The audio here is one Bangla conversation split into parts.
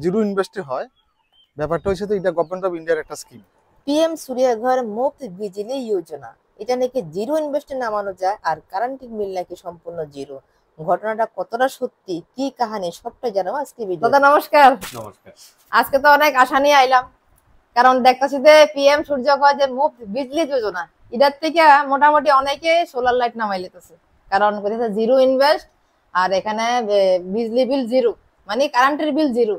জিরো ইনভেস্টে হয়। ব্যাপারটা হচ্ছে তো এটা গভর্নমেন্ট অফ ইন্ডিয়ার একটা স্কিম। पीएम सूर्यघर मुफ्त बिजली योजना এটা নাকি জিরো ইনভেস্টে নামানো যায় আর কারেন্টের বিল নাকি সম্পূর্ণ জিরো। ঘটনাটা কতটা সত্যি, কি কাহিনী, সবটা জানাবো আজকে ভিডিও। দাদা নমস্কার। নমস্কার। আজকে তো অনেক আশা নিয়ে আইলাম, কারণ দেখতেছি যে পিএম সূর্যঘর যে মুফত বিজলি যোজনা এটার থেকে মোটামুটি অনেকে সোলার লাইট নামাই লেতেছে, কারণ বলতেছে জিরো ইনভেস্ট আর এখানে বিজলি বিল জিরো, মানে কারেন্টের বিল জিরো।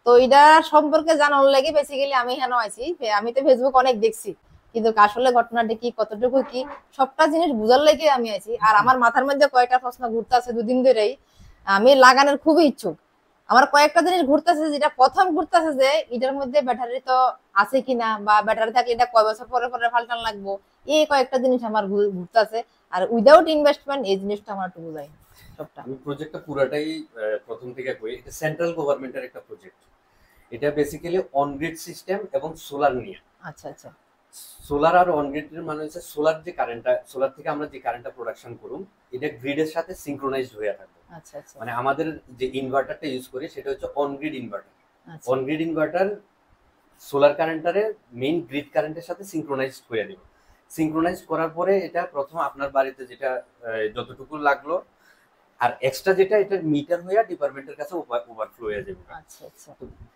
তো এটা সম্পর্কে জানার লাগে বেসিক্যালি আমি এখানে আইছি। আমি তো ফেসবুক অনেক দেখছি, কিন্তু আসলে ঘটনাটা কি, কতটুকু কি, সবটা জিনিস বুঝার লাগে আমি আইছি। আর আমার মাথার মধ্যে কয়টা প্রশ্ন ঘুরতেছে দুদিন ধরেই, আমি লাগানোর খুবই ইচ্ছুক। আমার কয়েকটা জিনিস ঘুরতেছে, যেটা প্রথম ঘুরতেছে যে এটার মধ্যে ব্যাটারি তো আছে কিনা, বা ব্যাটারি থাকলে এটা কয় বছর পরে পরে পাল্টান লাগবো, এই কয়েকটা জিনিস আমার ঘুরতেছে। আর উইদাউট ইনভেস্টমেন্ট এই জিনিসটা আমার একটু বুঝাই সবটা। আমি প্রজেক্টটা পুরাটাই প্রথম থেকে কই। এটা সেন্ট্রাল গভর্নমেন্টের একটা প্রজেক্ট। এটা বেসিক্যালি অন গ্রিড সিস্টেম এবং সোলার নিয়ে। আচ্ছা আচ্ছা। সোলার আর অন গ্রিডের মানে হচ্ছে সোলার যে কারেন্টটা, সোলার থেকে আমরা যে কারেন্টটা প্রোডাকশন করুম এটা গ্রিডের সাথে সিনক্রোনাইজড হয়ে থাকবে। আচ্ছা আচ্ছা। মানে আমাদের যে ইনভার্টারটা ইউজ করি সেটা হচ্ছে অন গ্রিড ইনভার্টার। আচ্ছা অন গ্রিড ইনভার্টার সোলার কারেন্টারে মেইন গ্রিড কারেন্টের সাথে সিনক্রোনাইজড করে দিব। সিনক্রোনাইজ করার পরে এটা প্রথম আপনার বাড়িতে যেটা যতটুকু লাগলো আর এক্সট্রা যেটা এটা মিটার হয়ে ডিপার্টমেন্টের কাছে ওভারফ্লো হয়ে যাবে। আচ্ছা আচ্ছা।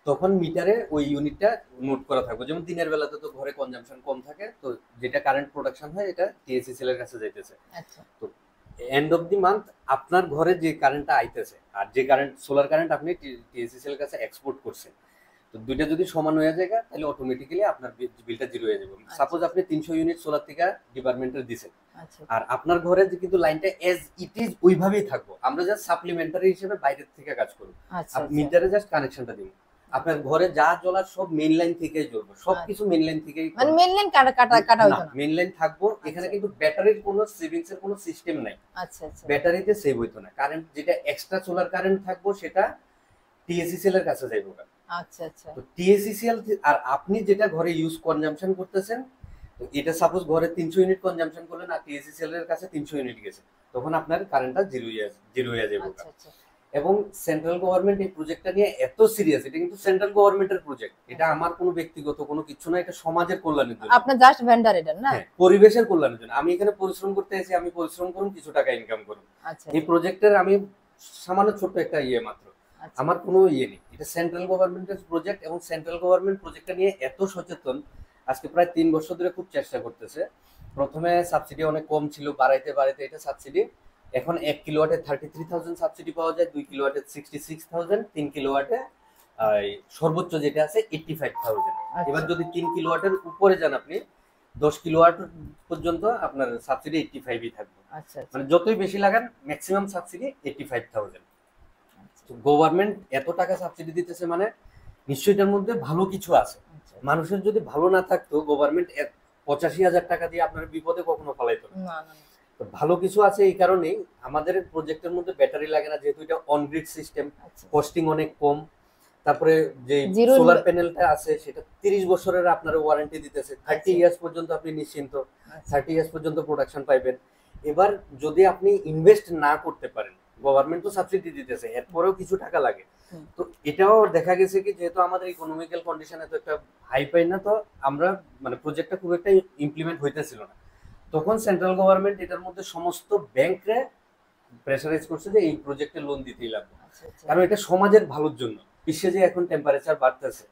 তখন মিটারে ওই ইউনিটটা নোট করা থাকবে। যেমন দিনের বেলাতে তো ঘরে কনজাম্পশন কম থাকে, তো যেটা কারেন্ট প্রোডাকশন হয় এটা টিএসসিসিএল এর কাছে যাইতেছে। আচ্ছা। তো এন্ড অফ দি মান্থ আপনার ঘরে যে কারেন্টটা আইতেছে আর যে কারেন্ট সোলার কারেন্ট আপনি টিএসসিসিএল এর কাছে এক্সপোর্ট করছেন, তো দুইটা যদি সমান হয়ে যায় তাহলে অটোমেটিক্যালি আপনার বিলটা জিরো হয়ে যাবে। সাপোজ আপনি 300 ইউনিট সোলার থেকে ডিপার্টমেন্টের দিছেন, আর আপনার ঘরে যে কিন্তু লাইনটা এজ ইট ইজ ওইভাবেই থাকবো, আমরা জাস্ট সাপ্লিমেন্টারি হিসেবে বাইরের থেকে কাজ করব। আপনি মিটারে জাস্ট কানেকশনটা দিন, আপনার ঘরে যা জ্বলার সব মেইন লাইন থেকেই জ্বলবে, সবকিছু মেইন লাইন থেকেই, মানে মেইন লাইন কাটা হইতো না, মেইন লাইন থাকবো। এখানে কিন্তু ব্যাটারির কোনো সেভিংস এর কোনো সিস্টেম নাই। আচ্ছা আচ্ছা। ব্যাটারিতে সেভ হইতো না, কারেন্ট যেটা এক্সট্রা সোলার কারেন্ট থাকবো সেটা টিএসসিএল এর কাছে যাইবো। আচ্ছা আচ্ছা। তো টিএসসিএল আর আপনি যেটা ঘরে ইউজ কনজাম্পশন করতেছেন, তো এটা সাপোজ ঘরে 300 ইউনিট কনজাম্পশন করলেন আর টিএসসিএল এর কাছে 300 ইউনিট গেছে, তখন আপনার কারেন্টটা জিরো হয়ে যাবে। আচ্ছা আচ্ছা। এবং সেন্ট্রাল গভর্নমেন্ট এই প্রজেক্টটা নিয়ে এত সিরিয়াস, এটা কিন্তু সেন্ট্রাল গভর্নমেন্টের প্রজেক্ট, এটা আমার কোনো ব্যক্তিগত কোনো কিছু না, এটা সমাজের কল্যাণের জন্য। আপনি জাস্ট ভেন্ডার এটা না? হ্যাঁ, পরিবেশের কল্যাণের জন্য। আমি এখানে পরিশ্রম করতে এসেছি, আমি পরিশ্রম করুন, কিছু টাকা ইনকাম করুন। এই প্রজেক্টের আমি সামান্য ছোট্ট একটা মাত্র, আমার কোনো নেই। এটা সেন্ট্রাল গভর্নমেন্টের প্রজেক্ট এবং সেন্ট্রাল গভর্নমেন্ট প্রজেক্টটা নিয়ে এত সচেতন, আজকে প্রায় 3 বছর ধরে খুব চেষ্টা করতেছে। প্রথমে সাবসিডি অনেক কম ছিল, বাড়াইতে বাড়াইতে এটা সাবসিডি এখন 1 কিলোওয়াটে 33,000 সাবসিডি পাওয়া যায়, 2 কিলোওয়াটে 66,000, 3 কিলোওয়াটে সর্বোচ্চ যেটা আছে 85,000। এবার যদি 3 কিলোওয়াটের উপরে যান আপনি 10 কিলোওয়াট পর্যন্ত আপনার সাবসিডি 85ই থাকবে। মানে যতই বেশি লাগান ম্যাক্সিমাম সাবসিডি 85,000। গভর্নমেন্ট এত টাকা সাবসিডি দিতেছে মানে নিশ্চয়ই এটার মধ্যে ভালো কিছু আছে। মানুষের যদি ভালো না থাকতো গভর্নমেন্ট 85,000 টাকা দিয়ে আপনার বিপদে কখনো ফেলাইতো না। তো ভালো কিছু আছে, এই কারণেই আমাদের প্রজেক্টের মধ্যে ব্যাটারি লাগে না, যেহেতু এটা অন গ্রিড সিস্টেম, কস্টিং অনেক কম। তারপরে যে সোলার প্যানেলটা আছে সেটা 30 বছরের আপনার ওয়ারেন্টি দিতেছে, 30 ইয়ার্স পর্যন্ত আপনি নিশ্চিন্ত, 30 ইয়ার্স পর্যন্ত প্রোডাকশন পাইবেন। এবার যদি আপনি ইনভেস্ট না করতে পারেন, গভর্নমেন্ট তো সাবসিডি দিতেছে, এরপরেও কিছু টাকা লাগে। তো এটাও দেখা গেছে কি, যেহেতু আমাদের ইকোনমিক্যাল কন্ডিশনে তো একটা হাই পাই না, তো আমরা মানে প্রজেক্টটা খুব একটা ইমপ্লিমেন্ট হইতেছিল না। তখন সেন্ট্রাল গভর্নমেন্ট এটার মধ্যে সমস্ত ব্যাংকরে প্রেসারাইজ করছে যে এই প্রজেক্টে লোন দিতেই লাগবে, কারণ এটা সমাজের ভালোর জন্য। বিশ্বে যে এখন টেম্পারেচার বাড়তেছে,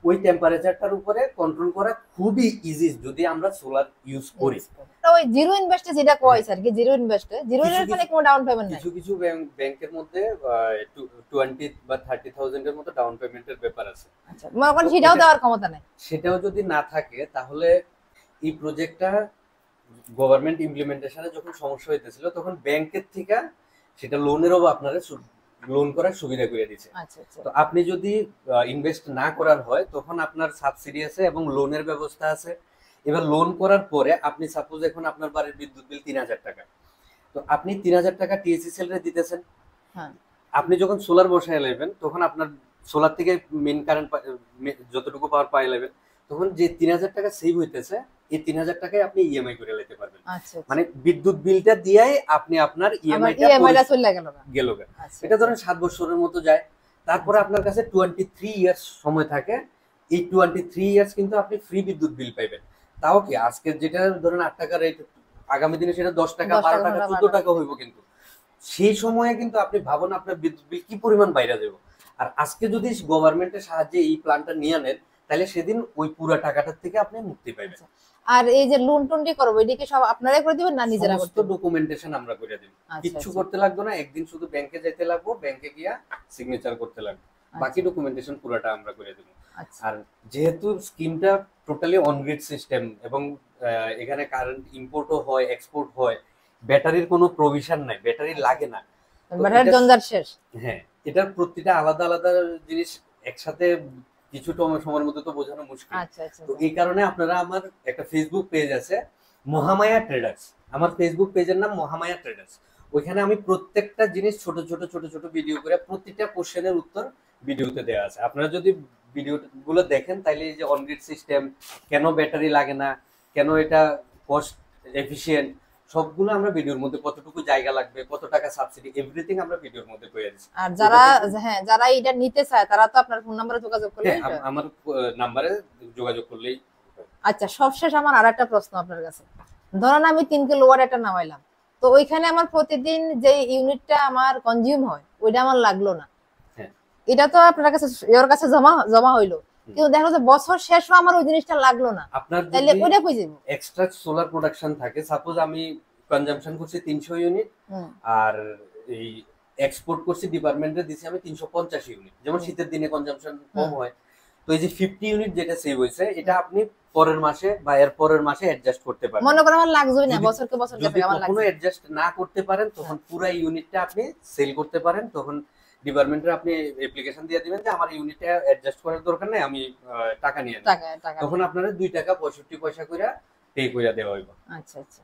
ওই টেম্পারেচারটার উপরে কন্ট্রোল করা খুবই ইজি যদি আমরা সোলার ইউজ করি। ওই জিরো ইনভেস্টে যেটা কয় স্যার, কি জিরো ইনভেস্টে জিরো এর মানে কোনো ডাউন পেমেন্ট নাই? কিছু ব্যাংকের মধ্যে 20 বা 30,000 এর মতো ডাউন পেমেন্টের ব্যাপার আছে। আচ্ছা, মানে সেটাও দেওয়ার ক্ষমতা নাই। সেটাও যদি না থাকে তাহলে এই প্রজেক্টটা গভর্নমেন্ট ইমপ্লিমেন্টেশনে যখন সমস্যা হইতেছিল তখন ব্যাংকের থেকে সেটা লোনেরও আপনারা লোন করার সুবিধা করে দিয়েছে। তো আপনি যদি ইনভেস্ট না করার হয় তখন আপনার সাবসিডি আছে এবং লোনের ব্যবস্থা আছে। এবার লোন করার পরে আপনি সাপোজ এখন আপনার বাড়ির বিদ্যুৎ বিল 3,000 টাকা, তো আপনি 3,000 টাকা টিএসসিএল এর দিতেছেন। আপনি যখন সোলার বসায় নেবেন তখন আপনার সোলার থেকে মেইন কারেন্ট যতটুকু পাওয়ার পাই নেবেন, তখন যে 3,000 টাকা সেভ হইতেছে এই 3,000 টাকায় আপনি ইএমআই করে নিতে পারবেন। মানে বিদ্যুৎ বিলটা দিয়েই আপনি আপনার ইএমআইটা চলে গেল। এটা ধরেন 7 বছরের মতো যায়, তারপরে আপনার কাছে 23 ইয়ার্স সময় থাকে। এই 23 ইয়ার্স কিন্তু আপনি ফ্রি বিদ্যুৎ বিল পাইবেন। তাও কি আজকে যেটা ধরেন 8 টাকা রেট, আগামী দিনে সেটা 10 টাকা, 12 টাকা, 14 টাকা হইব। কিন্তু সেই সময়ে কিন্তু আপনি ভাবুন আপনার বিদ্যুৎ বিল কি পরিমাণ বাইরে যাবে। আর আজকে যদি গভর্নমেন্টের সাহায্যে এই প্ল্যানটা নিয়ে নেন, তাহলে সেদিন ওই পুরো টাকাটার থেকে আপনি মুক্তি পাইবেন। আর এই যে লোন টোন করবো এটা কি সব আপনারাই করে দিবেন না নিজেরা করতে? সমস্ত ডকুমেন্টেশন আমরা করে দেব, কিচ্ছু করতে লাগবে না। একদিন শুধু ব্যাংকে যাইতে লাগবে, ব্যাংকে গিয়া সিগনেচার করতে লাগবে, বাকি ডকুমেন্টেশন পুরোটা আমরা করে দেব। আর যেহেতু স্কিমটা টোটালি অন গ্রিড সিস্টেম এবং এখানে কারেন্ট ইম্পোর্টও হয়, এক্সপোর্ট হয়, ব্যাটারির কোনো প্রভিশন নাই, ব্যাটারি লাগে না, ব্যাটারির জঞ্জাট শেষ। হ্যাঁ, এটার প্রতিটা আলাদা আলাদা জিনিস একসাথে কিছুটা সময়ের মধ্যে তো বোঝানো মুশকিল। তো এই কারণে আপনারা, আমার একটা ফেসবুক পেজ আছে মহামায়া ট্রেডার্স, আমার ফেসবুক পেজের নাম মহামায়া ট্রেডার্স। ওইখানে আমি প্রত্যেকটা জিনিস ছোট ছোট ছোট ছোট ভিডিও করে প্রতিটা কোশ্চেনের উত্তর ভিডিওতে দেওয়া আছে। আপনারা যদি ভিডিওগুলো দেখেন তাহলে এই যে অনগ্রিড সিস্টেম, কেন ব্যাটারি লাগে না, কেন এটা কস্ট এফিশিয়েন্ট, সবগুলো আমরা ভিডিওর মধ্যে, কতটুকু জায়গা লাগবে, কত টাকা সাবসিডি, এভরিথিং আমরা ভিডিওর মধ্যে কইয়া দিছি। আর যারা এটা নিতে চায় তারা তো আপনার ফোন নম্বরে যোগাযোগ করলে, আমার নম্বরে যোগাযোগ করলেই। আচ্ছা, সবশেষ আমার আরেকটা প্রশ্ন আপনার কাছে। ধরুন আমি 3 কিলোওয়াট একটা নামাইলাম, তো ওইখানে আমার প্রতিদিন যে ইউনিটটা আমার কনজিউম হয় ওইটা আমার লাগলো না, এটা তো আপনার কাছে এর কাছে জমা হইলো, কিন্তু দেখো যে বছর শেষও আমার ওই জিনিসটা লাগলো না, আপনার তাহলে ওইটা কই যাবে? এক্সট্রা সোলার প্রোডাকশন থাকে, সাপোজ আমি কনজাম্পশন করছি 300 ইউনিট আর এই এক্সপোর্ট করছি ডিপার্টমেন্টে দিছি আমি 350 ইউনিট, যেমন শীতের দিনে কনজাম্পশন কম হয়, তো এই যে 50 ইউনিট যেটা সেভ হইছে এটা আপনি পরের মাসে বা এর পরের মাসে অ্যাডজাস্ট করতে পারেন। মনে করেন আমার লাগজই না, বছরকে বছর যদি কখনো অ্যাডজাস্ট না করতে পারেন তখন পুরো ইউনিটটা আপনি সেল করতে পারেন। তখন ডিপার্টমেন্টে আপনি অ্যাপ্লিকেশন দিয়ে দিবেন যে আমার ইউনিটটা অ্যাডজাস্ট করার দরকার নাই, আমি টাকা নিয়ে নেব, তখন আপনারা 2 টাকা 65 পয়সা কইরা পে কইরা দেওয়া হইব। আচ্ছা আচ্ছা,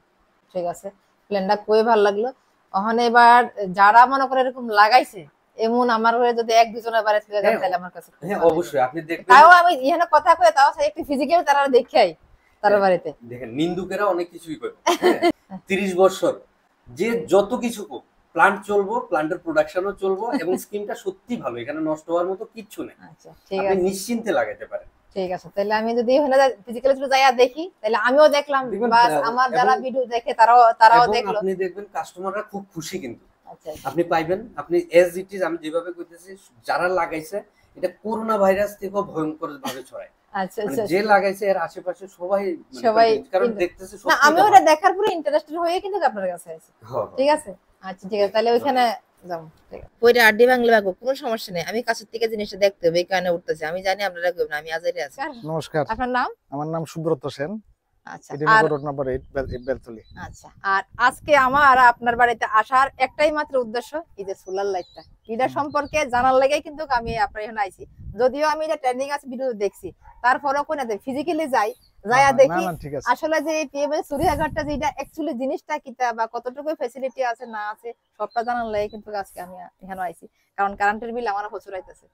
ঠিক আছে, প্ল্যানটা কই ভালো লাগলো। ওখানে এবার যারা মনে করে এরকম লাগাইছে, এমন আমার হয়ে যদি এক দুজনের বারে থেকে যায় তাহলে আমার কাছে, হ্যাঁ অবশ্যই আপনি দেখবেন, তাও আমি এখানে কথা কই, তাও একটু ফিজিক্যালি তারা দেখাই তার বাড়িতে দেখেন। নিন্দুকেরা অনেক কিছুই করবে, 30 বছর যে যত কিছু হোক, প্ল্যান্ট চলবো, প্ল্যান্টের প্রোডাকশনও চলবো এবং স্কিমটা সত্যি ভালো, এখানে নষ্ট হওয়ার মতো কিচ্ছু নেই। আচ্ছা ঠিক আছে, আপনি নিশ্চিন্তে লাগাতে পারেন। ঠিক আছে, তাহলে আমি যদি ওখানে ফিজিক্যালি একটু যাইয়া দেখি, তাহলে আমিও দেখলাম, বাস আমার যারা ভিডিও দেখে তারাও দেখলো, আপনি দেখবেন কাস্টমাররা খুব খুশি। কিন্তু আচ্ছা আপনি পাইবেন, আপনি এজ ইট ইজ, আমি যেভাবে কইতেছি, যারা লাগাইছে এটা করোনা ভাইরাস থেকেও ভয়ঙ্কর ভাবে ছড়ায়। আচ্ছা আচ্ছা, যে লাগাইছে এর আশেপাশে সবাই কারণ দেখতেছে, না আমি ওটা দেখার পরে ইন্টারেস্টেড হয়ে কিন্তু আপনার কাছে আইছি। ঠিক আছে, আচ্ছা ঠিক আছে, তাহলে ওইখানে যাও। ঠিক আছে, ওইটা আড্ডি বাংলা বাগো, কোনো সমস্যা নেই, আমি কাছের থেকে জিনিসটা দেখতে হবে, এই কারণে উঠতেছি। আমি জানি আপনারা কেউ না, আমি আজাইরে আছি। নমস্কার, আপনার নাম? আমার নাম সুব্রত সেন। আচ্ছা, আর রোড নাম্বার 8 বেলতলি। আচ্ছা, আর আজকে আমার আপনার বাড়িতে আসার একটাই মাত্র উদ্দেশ্য, এই যে সোলার লাইটটা, এটা সম্পর্কে জানার লাগেই কিন্তু আমি আপনার এখানে আইছি। যদিও আমি এটা ট্রেন্ডিং আছে ভিডিও দেখছি, তারপরেও কোন ফিজিক্যালি যাইয়া দেখি আসলে যে পিএম এর সুরিয়াঘাটটা যেটা অ্যাকচুয়ালি জিনিসটা কিটা বা কতটুকু ফ্যাসিলিটি আছে না আছে সবটা জানার লাগে কিন্তু আজকে আমি এখানে আইছি। কারণ কারেন্টের বিল আমার প্রচুর আইতেছে।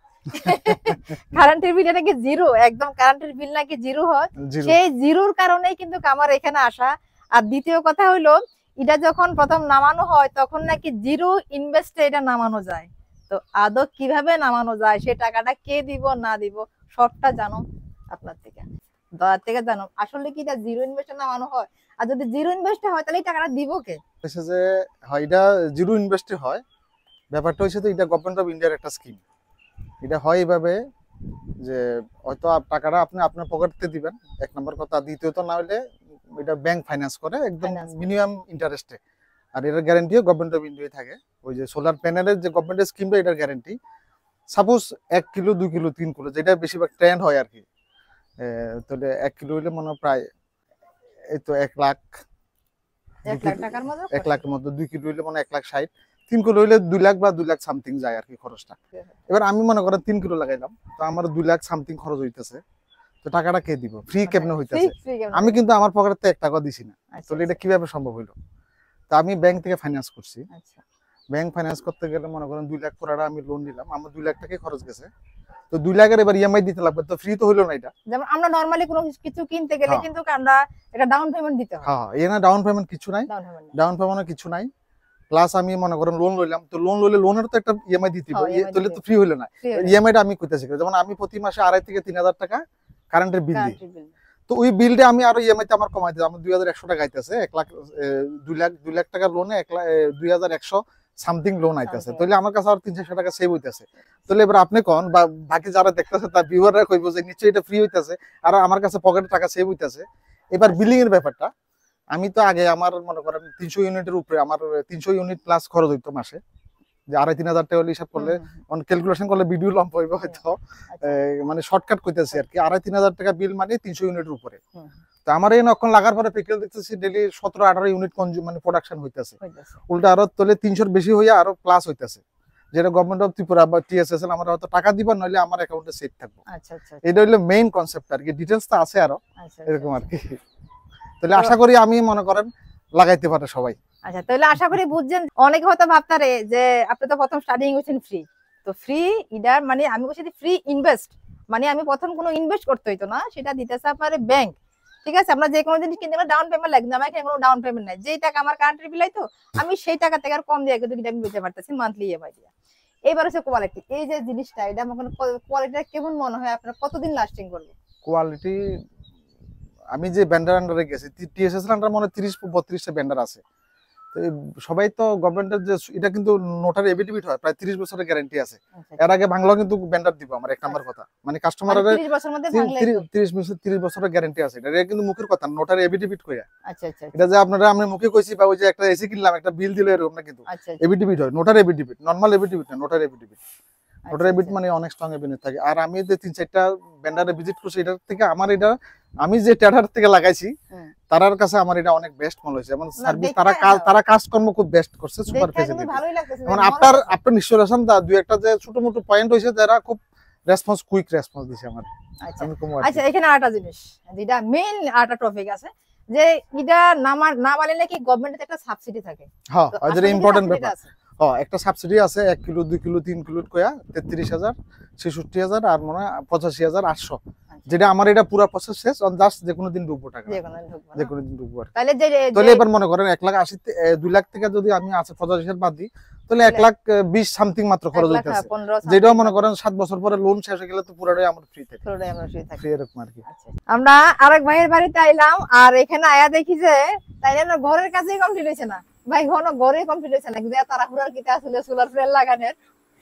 কারেন্টের বিল নাকি জিরো, একদম কারেন্টের বিল নাকি জিরো হয়, সেই জিরোর কারণেই কিন্তু আমার এখানে আসা। আর দ্বিতীয় কথা হইলো, এটা যখন প্রথম নামানো হয় তখন নাকি জিরো ইনভেস্টে এটা নামানো যায়। তো আদৌ কিভাবে নামানো যায়, সে টাকাটা কে দিব না দিব সবটা জানো আপনার থেকে, দয়া থেকে জানো, আসলে কি এটা জিরো ইনভেস্টে নামানো হয়? আর যদি জিরো ইনভেস্টে হয় তাহলে এই টাকাটা দিব কে? হইছে যে হয় এটা জিরো ইনভেস্টে হয়। ব্যাপারটা হইছে তো এটা গভর্নমেন্ট অফ ইন্ডিয়ার একটা স্কিম। এটা হয় এইভাবে যে হয়তো টাকাটা আপনি আপনার পকেটে দিবেন, এক নম্বর কথা। দ্বিতীয়ত না হলে এটা ব্যাংক ফাইন্যান্স করে একদম মিনিমাম ইন্টারেস্টে, আর এটার গ্যারান্টিও গভর্নমেন্ট অফ ইন্ডিয়া থাকে। ওই যে সোলার প্যানেলের যে গভর্নমেন্টের স্কিমটা, এটার guarantee suppose 1 kilo 2 kilo 3 kilo, যেটা বেশিরভাগ ট্রেন্ড হয় আর কি। তাহলে 1 কিলো হইলে মনে হয় প্রায় এই তো 1 লাখ, 1 লাখ টাকার মতো, 1 লাখের মতো। 2 কিলো হইলে মনে হয় 1,60,000, 3 কিলো হইলে 2 লাখ বা 2 লাখ সামথিং যায় আর কি খরচটা। এবার আমি মনে করেন 3 কিলো লাগাইলাম, তো আমার 2 লাখ সামথিং খরচ হইতেছে, তো টাকাটা কে দিব? ফ্রি কেমনে হইতেছে? আমি কিন্তু আমার পকেটে 1 টাকা দিছি না। তাহলে এটা কিভাবে সম্ভব হইলো? তো আমি ব্যাংক থেকে ফাইন্যান্স করছি। ব্যাংক ফাইন্যান্স করতে গেলে মনে করেন 2 লাখ পুরাটা আমি লোন নিলাম, আমার 2 লাখ টাকাই খরচ গেছে। তো 2 লাখের এবার ইএমআই দিতে লাগবে, তো ফ্রি তো হইলো না এটা। যেমন আমরা নরমালি কোনো কিছু কিনতে গেলে কিন্তু আমরা এটা ডাউন পেমেন্ট দিতে হয়। হ্যাঁ, এখানে ডাউন পেমেন্ট কিছু নাই, ডাউন পেমেন্ট কিছু নাই। প্লাস আমি মনে করেন লোন লইলাম, তো লোন লইলে লোনের তো একটা ইএমআই দিতে হবে, তাহলে তো ফ্রি হইলো না। ইএমআইটা আমি কইতেছি, যেমন আমি প্রতি মাসে 2.5 থেকে 3,000 টাকা কারেন্টের বিল দিই, তো ওই বিলটা আমি আরো ইএমআইতে আমার কমাই দিই, আমার 2,100 টাকা আইতেছে, 2 লাখ টাকার লোনে 2,100 সামথিং লোন আইতেছে, তাহলে আমার কাছে আর 300 টাকা সেভ হইতেছে। তাহলে এবার আপনি কোন বা বাকি যারা দেখতেছে তার ভিউয়াররা কইব যে নিশ্চয়ই এটা ফ্রি হইতেছে আর আমার কাছে পকেটে টাকা সেভ হইতেছে। এবার বিলিং এর ব্যাপারটা, আমি তো আগে আমার মনে করেন 300 ইউনিটের উপরে আমার 300 ইউনিট প্লাস খরচ হইতো মাসে, যে 2,500-3,000 টাকা হিসাব করলে ক্যালকুলেশন করলে ভিডিও লম্বা হইব হয়তো, মানে শর্টকাট কইতেছি আর কি। 2,500-3,000 টাকা বিল মানে 300 ইউনিটের উপরে। তো আমার এই নখন লাগার পরে প্র্যাকটিক্যাল দেখতেছি ডেইলি 17-18 ইউনিট কনজিউম মানে প্রোডাকশন হইতাছে, উল্টা আরো তলে 300 বেশি হইয়া আরো প্লাস হইতাছে, যেটা গভর্নমেন্ট অফ ত্রিপুরা বা টিএসএসএল আমরা হয়তো টাকা দিব, নইলে আমার অ্যাকাউন্টে সেভ থাকবো। এটা হলো মেইন কনসেপ্ট আর কি, ডিটেইলস তো আছে আরো এরকম আর কি। তাহলে আশা করি আমি মনে করেন লাগাইতে পারে সবাই। আচ্ছা, তাহলে আশা করি বুঝছেন। অনেকে হয়তো ভাবতারে যে আপনি তো প্রথম স্টার্টিং হইছেন ফ্রি, তো ফ্রি ইডার মানে আমি বলছি ফ্রি ইনভেস্ট, মানে আমি প্রথম কোনো ইনভেস্ট করতে হইতো না, সেটা দিতেছে আপনার ব্যাংক। ঠিক আছে, আপনার যে কোনো জিনিস কিনতে গেলে ডাউন পেমেন্ট লাগবে, আমার এখানে কোনো ডাউন পেমেন্ট নাই, যেই টাকা আমার কারেন্টের বিল আইতো আমি সেই টাকা থেকে আর কম দিয়ে কিন্তু আমি দিতে পারতেছি মান্থলি ইএমআই দিয়ে। এবার হচ্ছে কোয়ালিটি, এই যে জিনিসটা এটা আমার কোয়ালিটিটা কেমন মনে হয় আপনার, কতদিন লাস্টিং করবে? কোয়ালিটি আমি যে ব্যান্ডার আন্ডারে গেছি, টিএসএসএল আন্ডার মনে 30-32টা ব্যান্ডার আছে, তো সবাই তো গভর্নমেন্টের যে এটা কিন্তু নোটারি এফিডেভিট হয়, প্রায় 30 বছরের গ্যারান্টি আছে। এর আগে বাংলা কিন্তু ব্যান্ডার দিব আমার এক নাম্বার কথা, মানে কাস্টমারের 30 বছরের মধ্যে ভাঙলে 30 বছরের গ্যারান্টি আছে, এটা কিন্তু মুখের কথা, নোটারি এফিডেভিট কইয়া। আচ্ছা আচ্ছা, এটা যে আপনারা আমি মুখে কইছি বা ওই যে একটা এসি কিনলাম একটা বিল দিলে এরকম না, কিন্তু এফিডেভিট হয়, নোটারি এফিডেভিট, নরমাল এফিডেভিট না, নোটারি এফিডেভিট। নোটারি এফিডেভিট মানে অনেক স্ট্রং এভিডেন্স থাকে। আর আমি যে 3-4টা ব্যান্ডারে ভিজিট করছি, এটার থেকে আমার এটা আমি যে টেটার থেকে লাগাইছি তারার কাছে আমার এটা অনেক বেস্ট মনে হয়েছে, এবং সার্ভিস তারা কাজকর্ম খুব বেস্ট করছে, সুপার ফেসিলিটি। মানে আপনার নিশ্চয় আছেন দুই একটা যে ছোট মোটো পয়েন্ট হইছে যারা খুব রেসপন্স কুইক রেসপন্স দিছে আমার। আচ্ছা, এখানে আরেকটা জিনিস যেটা মেইন আরেকটা টপিক আছে, যে এটা না মানলে নাকি গভর্নমেন্টের একটা সাবসিডি থাকে। হ্যাঁ, এটা ইম্পর্টেন্ট ব্যাপার। একটা সাবসিডি আছে 1 কিলো 2 কিলো 3 কিলো কয়া 33,000, 66,000 আর মনে হয় 85,800, যেটা আমার এটা পুরো প্রসেস শেষ, জাস্ট যে কোনো দিন ঢুকবো টাকা, যে কোনো দিন ঢুকবো। তাহলে এবার মনে করেন 1,80,000 2 লাখ টাকা যদি আমি আছে 85,000 বাদ দিই, তাহলে 1,20,000 সামথিং মাত্র খরচ হইতাছে, যেটাও মনে করেন 7 বছর পরে লোন শেষ হয়ে গেলে তো পুরোটাই আমার ফ্রি থাকে, ফ্রি এরকম আর কি। আমরা আরেক ভাইয়ের বাড়িতে আইলাম, আর এখানে আয়া দেখি যে তাইলে না ঘরের কাছেই কমপ্লিট হইছে না ভাই, ঘন ঘরে কমপ্লিট হইছে না, কিন্তু তাড়াহুড়ার কিটা আসলে সোলার প্যানেল লাগানোর।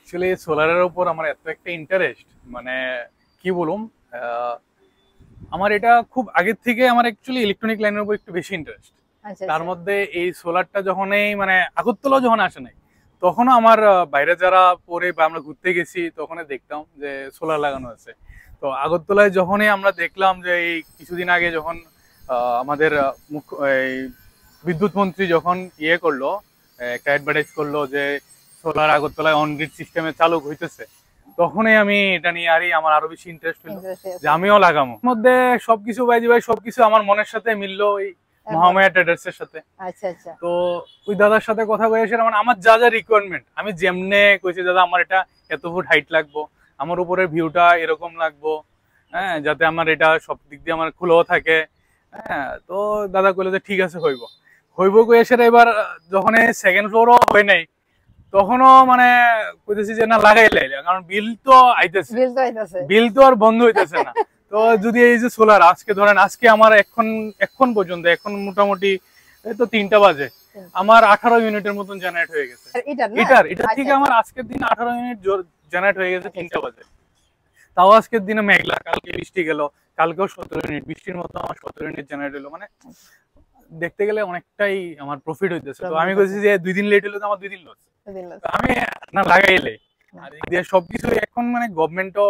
আসলে সোলারের উপর আমার এত একটা ইন্টারেস্ট, মানে কি বলুম, আমার এটা খুব আগের থেকে আমার অ্যাকচুয়ালি ইলেকট্রনিক লাইনের উপর একটু বেশি ইন্টারেস্ট। তার মধ্যে এই সোলারটা যখনই মানে আগরতলা যখন আসে নাই, তখনও আমার বাইরে যারা পরে বা আমরা ঘুরতে গেছি তখনই দেখতাম যে সোলার লাগানো আছে। তো আগরতলায় যখনই আমরা দেখলাম যে এই কিছুদিন আগে যখন আমাদের বিদ্যুৎ মন্ত্রী যখন করলো একটা অ্যাডভার্টাইজ করলো যে সোলার আগরতলায় অন গ্রিড সিস্টেমে চালু হইতেছে, তখনই আমি এটা নিয়ে আমার আরো বেশি ইন্টারেস্ট হলো যে আমিও লাগাবো। মধ্যে সবকিছু ভাই সবকিছু আমার মনের সাথে মিললো ওই মহামায়া ট্রেডার্স এর সাথে। আচ্ছা আচ্ছা, তো ওই দাদার সাথে কথা কয়েছে, মানে আমার যা যা রিকোয়ারমেন্ট আমি যেমনে কইছি, দাদা আমার এটা এত ফুট হাইট লাগবো, আমার উপরের ভিউটা এরকম লাগবো, হ্যাঁ, যাতে আমার এটা সব দিক দিয়ে আমার খুলেও থাকে। হ্যাঁ, তো দাদা কইলো যে ঠিক আছে হইব কইছে। এবার যখন সেকেন্ড ফ্লোরও হয় নাই, তখনও মানে কইতেছি যে না লাগাইলে, কারণ বিল তো আইতেছে, বিল তো আর বন্ধ হইতেছে না। তো যদি এই যে সোলার আজকে ধরেন আজকে আমার এখন পর্যন্ত এখন মোটামুটি এই তো 3টা বাজে আমার 18 ইউনিটের মতন জেনারেট হয়ে গেছে। এটা ঠিক আমার আজকের দিন 18 ইউনিট জেনারেট হয়ে গেছে 3টা বাজে। তাও আজকের দিনে মেঘলা, কালকে বৃষ্টি গেল, কালকেও 17 ইউনিট বৃষ্টির মতো আমার 17 ইউনিট জেনারেট হলো। মানে দেখতে গেলে অনেকটাই আমার প্রফিট হইতেছে। তো আমি কইছি যে 2 দিন লেট হলো তো আমার 2 দিন লস, আমি না লাগাইলে। আর এই যে সবকিছু এখন মানে গভর্নমেন্টও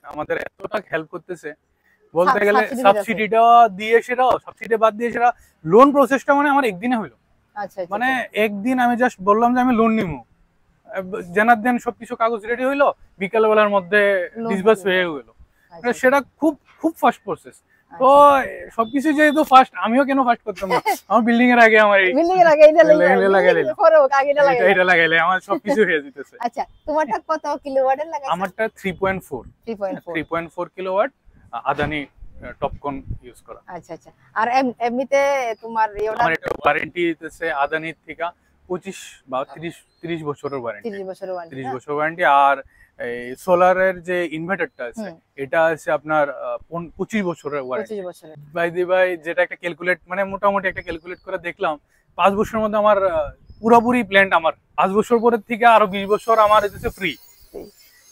আমাদের এতটা হেল্প করতেছে বলতে গেলে, সাবসিডিটা দিয়ে সেটাও সাবসিডি বাদ দিয়ে সেটা লোন প্রসেসটা মানে আমার একদিনে হইলো। মানে একদিন আমি জাস্ট বললাম যে আমি লোন নিবো, জানার দেন সবকিছু কাগজ রেডি হইলো, বিকাল বেলার মধ্যে ডিসবার্স হয়ে গেল। সেটা খুব খুব ফাস্ট প্রসেস। তো সবকিছু যেহেতু ফাস্ট, আমিও কেন ফাস্ট করতাম না, আমার বিল্ডিং এর আগে আমার এটা লাগাইলে আমার সবকিছু হয়ে যেতেছে। আচ্ছা, তোমারটা কত কিলোওয়াটের লাগাইছো? আমারটা 3.4 কিলোওয়াট আদানি টপকন ইউজ করা। আচ্ছা আচ্ছা, আর এমনিতে তোমার আমার এটা ওয়ারেন্টি দিতেছে আদানি থেকে 25 বা 30 বছরের ওয়ারেন্টি, 30 বছরের ওয়ারেন্টি। 30 বছর ওয়ারেন্টি। আর এই সোলারের যে ইনভার্টারটা আছে এটা আছে আপনার 25 বছরের ওয়ারেন্টি। 25 বছরের। ভাই যেটা একটা ক্যালকুলেট মানে মোটামুটি একটা ক্যালকুলেট করে দেখলাম 5 বছরের মধ্যে আমার পুরোপুরি প্ল্যান্ট আমার 5 বছর পরের থেকে আরো 20 বছর আমার হচ্ছে ফ্রি।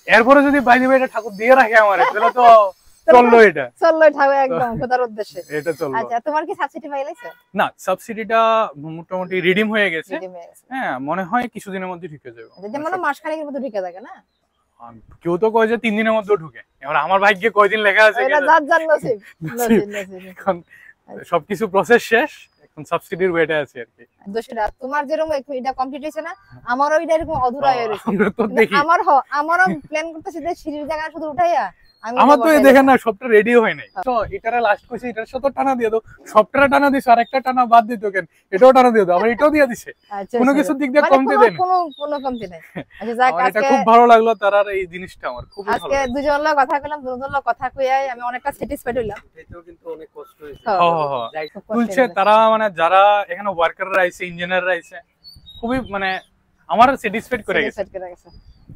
এরপরে যদি ভাই এটা ঠাকুর দিয়ে রাখে আমার তাহলে তো চললো, এটা ঠাকুর একদম খোদার উদ্দেশ্যে এটা চললো। আচ্ছা, তোমার কি সাবসিডি পাইলেছো? না, সাবসিডিটা মোটামুটি রিডিম হয়ে গেছে। হ্যাঁ, মনে হয় কিছুদিনের মধ্যে ঢুকে যাবে। যেমন মাসখানেকের মধ্যে ঢুকে থাকে না? কেউ তো কয় যে 3 দিনের মধ্যে ঢুকে, এবার আমার ভাগ্যে কয়দিন লেখা আছে এটা যার যার নসিব। এখন সবকিছু প্রসেস শেষ, এখন সাবসিডির ওয়েটে আছে আর কি। দোষরা তোমার যেরকম এটা কমপ্লিট হয়েছে না, আমারও এটা এরকম অধুরা হয়ে রয়েছে। আমরা তো দেখি আমারও প্ল্যান করতেছি যে সিঁড়ির জায়গা শুধু উঠাইয়া আমার তো এই দেখেন না সবটা রেডি হয় নাই। তো এটারে লাস্ট কইছি এটার সাথে টানা দিয়ে দাও, সবটা টানা দিছে আর একটা টানা বাদ দিত কেন, এটাও টানা দিয়ে দাও, আবার এটাও দিয়ে দিছে। কোনো কিছু দিক দিয়ে কমতে দেন না, কোনো কমতি নাই। আচ্ছা যাক, এটা খুব ভালো লাগলো তার আর এই জিনিসটা আমার খুব ভালো লাগলো। আজকে দুজন লোক কথা কইলাম, দুজন লোক কথা কইয়াই আমি অনেকটা স্যাটিসফাইড হইলাম। এটাও কিন্তু অনেক কষ্ট হয়েছে। যাই তুলছে তারা, মানে যারা এখানে ওয়ার্কাররা আইছে, ইঞ্জিনিয়াররা আইছে, খুবই মানে আমার স্যাটিসফাইড করে গেছে।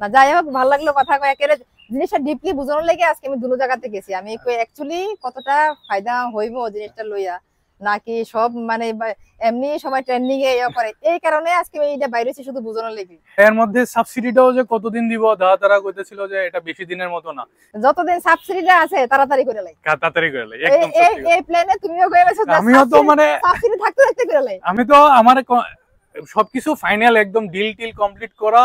না যাই হোক, ভালো লাগলো কথা কয়ে, একেবারে জিনিসটা ডিপলি বুঝানোর লেগে আজকে আমি দুটো জায়গাতে গেছি। আমি অ্যাকচুয়ালি কতটা ফায়দা হইব জিনিসটা লইয়া, নাকি সব মানে এমনি সবাই ট্রেন্ডিং এ ইয়া করে, এই কারণে আজকে আমি এটা বাইরে শুধু বুঝানোর লেগে। এর মধ্যে সাবসিডিটাও যে কতদিন দিব দাদা তারা কইতেছিল যে এটা বেশি দিনের মতো না, যতদিন সাবসিডিটা আছে তাড়াতাড়ি করে লাই, তাড়াতাড়ি করে লাই একদম। এই প্ল্যানে তুমিও কই গেছো, আমিও তো মানে সাবসিডি থাকতে থাকতে করে লাই। আমি তো আমার সবকিছু ফাইনাল একদম ডিল কমপ্লিট করা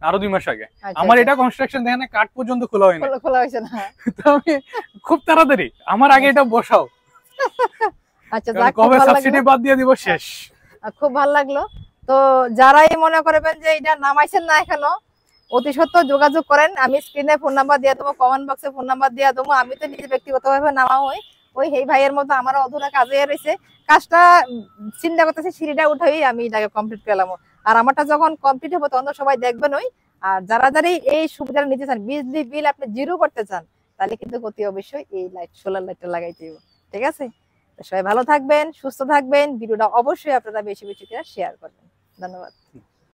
আরো 2 মাস আগে। আমার এটা কনস্ট্রাকশন দেখেন কাঠ পর্যন্ত খোলা হয়নি, খোলা হইছে না। তো আমি খুব তাড়াতাড়ি আমার আগে এটা বসাও। আচ্ছা যাক, কবে সাবসিডি বাদ দিয়ে দিব শেষ। খুব ভালো লাগলো। তো যারাই মনে করবেন যে এটা নামাইছেন না এখনো, অতি সত্ত্বর যোগাযোগ করেন। আমি স্ক্রিনে ফোন নাম্বার দিয়ে দেবো, কমেন্ট বক্সে ফোন নাম্বার দিয়ে দেবো। আমি তো নিজে ব্যক্তিগতভাবে নামা হই, ওই এই ভাইয়ের মতো আমারও অধুরা কাজে রয়েছে, কাজটা চিন্তা করতেছি সিঁড়িটা উঠাই আমি এটাকে কমপ্লিট করলাম। আর আমারটা যখন কমপ্লিট হবে তখন তো সবাই দেখবেন। ওই আর যারা এই সুবিধাটা নিতে চান, বিজলি বিল আপনি জিরো করতে চান, তাহলে কিন্তু অতি অবশ্যই এই সোলার লাইটটা লাগাইতে হবে। ঠিক আছে, সবাই ভালো থাকবেন, সুস্থ থাকবেন। ভিডিওটা অবশ্যই আপনারা বেশি বেশি করে শেয়ার করবেন। ধন্যবাদ।